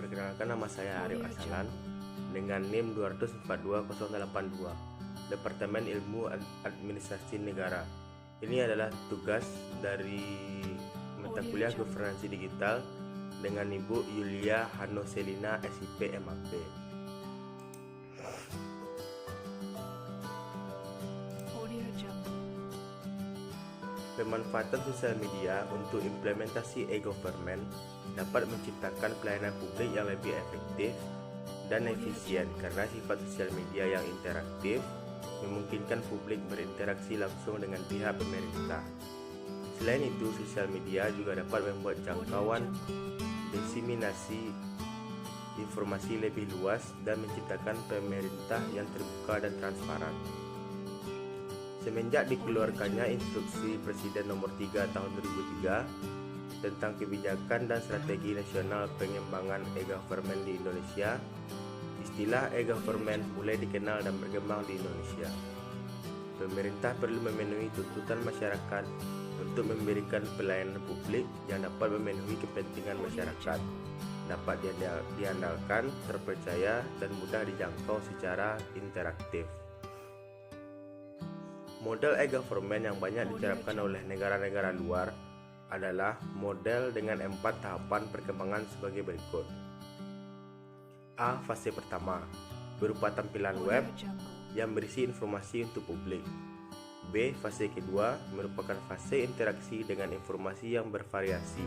Perkenalkan, nama saya Arif Asalan dengan NIM 2420082, Departemen Ilmu Administrasi Negara. Ini adalah tugas dari mata kuliah Governansi Digital dengan Ibu Yulia Hanoselina, SIP MAP. Pemanfaatan sosial media untuk implementasi e-government dapat menciptakan pelayanan publik yang lebih efektif dan efisien karena sifat sosial media yang interaktif memungkinkan publik berinteraksi langsung dengan pihak pemerintah. Selain itu, sosial media juga dapat membuat jangkauan diseminasi informasi lebih luas dan menciptakan pemerintah yang terbuka dan transparan. Semenjak dikeluarkannya Instruksi Presiden Nomor 3 Tahun 2003 tentang kebijakan dan strategi nasional pengembangan e-government di Indonesia, istilah e-government mulai dikenal dan berkembang di Indonesia. Pemerintah perlu memenuhi tuntutan masyarakat untuk memberikan pelayanan publik yang dapat memenuhi kepentingan masyarakat, dapat diandalkan, terpercaya, dan mudah dijangkau secara interaktif. Model e-government yang banyak diterapkan oleh negara-negara luar adalah model dengan 4 tahapan perkembangan sebagai berikut. A. Fase pertama, berupa tampilan web yang berisi informasi untuk publik. B. Fase kedua, merupakan fase interaksi dengan informasi yang bervariasi.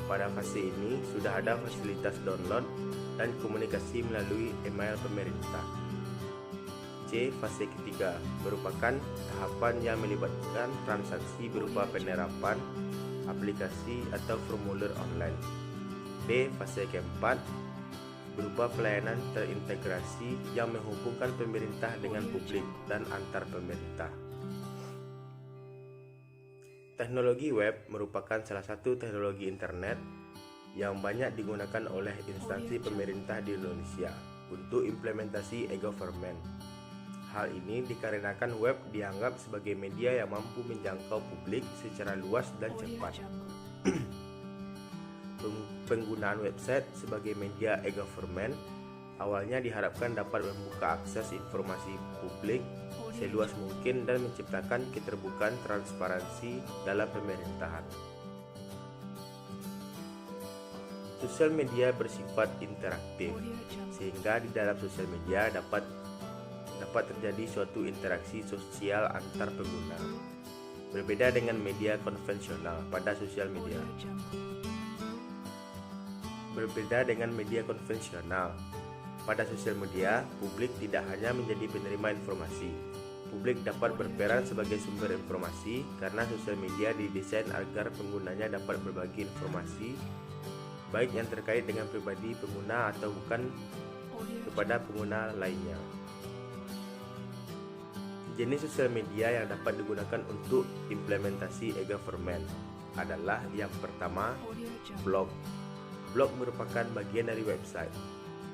Pada fase ini sudah ada fasilitas download dan komunikasi melalui email pemerintah. C. Fase ketiga, merupakan tahapan yang melibatkan transaksi berupa penerapan aplikasi atau formulir online. D. Fase keempat, berupa pelayanan terintegrasi yang menghubungkan pemerintah dengan publik dan antar pemerintah. Teknologi web merupakan salah satu teknologi internet yang banyak digunakan oleh instansi pemerintah di Indonesia untuk implementasi e-government. Hal ini dikarenakan web dianggap sebagai media yang mampu menjangkau publik secara luas dan cepat. Penggunaan website sebagai media e-government awalnya diharapkan dapat membuka akses informasi publik seluas mungkin dan menciptakan keterbukaan transparansi dalam pemerintahan. Sosial media bersifat interaktif, sehingga di dalam sosial media dapat terjadi suatu interaksi sosial antar pengguna. Berbeda dengan media konvensional pada sosial media. Pada sosial media, publik tidak hanya menjadi penerima informasi. Publik dapat berperan sebagai sumber informasi karena sosial media didesain agar penggunanya dapat berbagi informasi, baik yang terkait dengan pribadi pengguna atau bukan, kepada pengguna lainnya. Jenis sosial media yang dapat digunakan untuk implementasi e-government adalah yang pertama, blog. Blog merupakan bagian dari website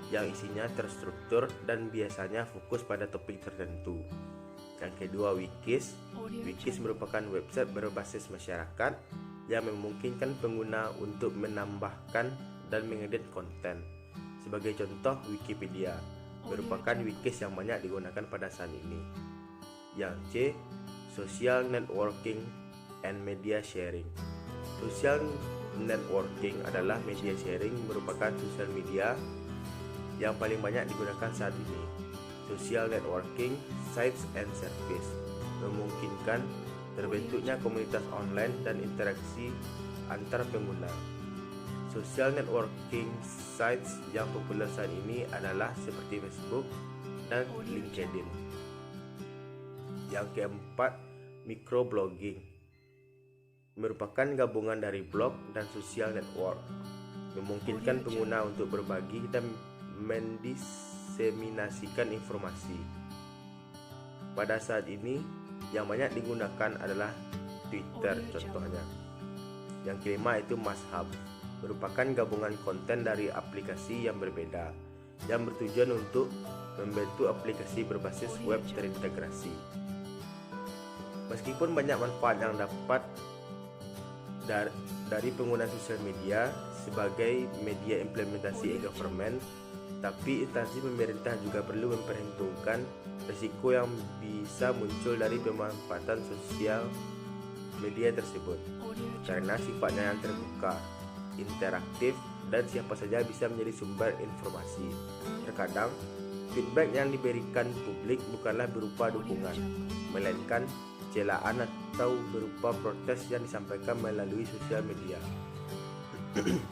yang isinya terstruktur dan biasanya fokus pada topik tertentu. Yang kedua, wikis. Wikis merupakan website berbasis masyarakat yang memungkinkan pengguna untuk menambahkan dan mengedit konten. Sebagai contoh, Wikipedia merupakan wikis yang banyak digunakan pada saat ini. Yang C, social networking and media sharing. Social networking adalah media sharing, merupakan sosial media yang paling banyak digunakan saat ini. Social networking sites and service memungkinkan terbentuknya komunitas online dan interaksi antar pengguna. Social networking sites yang populer saat ini adalah seperti Facebook dan LinkedIn. Yang keempat, microblogging merupakan gabungan dari blog dan social network, memungkinkan pengguna untuk berbagi dan mendiseminasikan informasi. Pada saat ini, yang banyak digunakan adalah Twitter contohnya. Yang kelima itu Mashab, merupakan gabungan konten dari aplikasi yang berbeda, yang bertujuan untuk membentuk aplikasi berbasis web terintegrasi. Meskipun banyak manfaat yang dapat dari penggunaan sosial media sebagai media implementasi e-government, tapi instansi pemerintah juga perlu memperhitungkan risiko yang bisa muncul dari pemanfaatan sosial media tersebut, karena sifatnya yang terbuka, interaktif, dan siapa saja bisa menjadi sumber informasi. Terkadang, feedback yang diberikan publik bukanlah berupa dukungan, melainkan celaan atau berupa protes yang disampaikan melalui sosial media.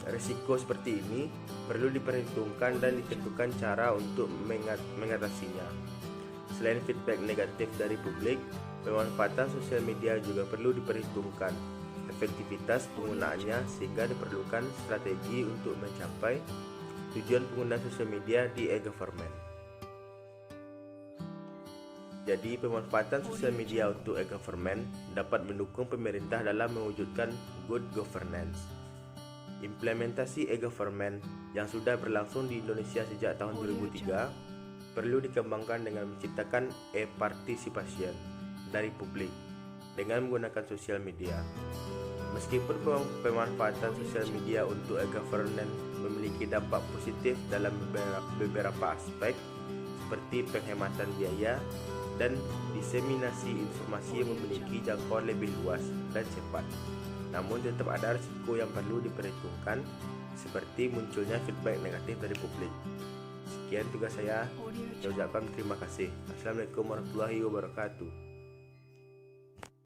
Risiko seperti ini perlu diperhitungkan dan ditentukan cara untuk mengatasinya. Selain feedback negatif dari publik, pemanfaatan sosial media juga perlu diperhitungkan efektivitas penggunaannya, sehingga diperlukan strategi untuk mencapai tujuan penggunaan sosial media di e-government. Jadi, pemanfaatan sosial media untuk e-government dapat mendukung pemerintah dalam mewujudkan good governance. Implementasi e-government yang sudah berlangsung di Indonesia sejak tahun 2003 perlu dikembangkan dengan menciptakan e-participation dari publik dengan menggunakan sosial media. Meskipun pemanfaatan sosial media untuk e-governance memiliki dampak positif dalam beberapa aspek seperti penghematan biaya dan diseminasi informasi yang memiliki jangkauan lebih luas dan cepat, namun tetap ada risiko yang perlu diperhitungkan, seperti munculnya feedback negatif dari publik. Sekian tugas saya. Saya ucapkan terima kasih. Assalamualaikum warahmatullahi wabarakatuh.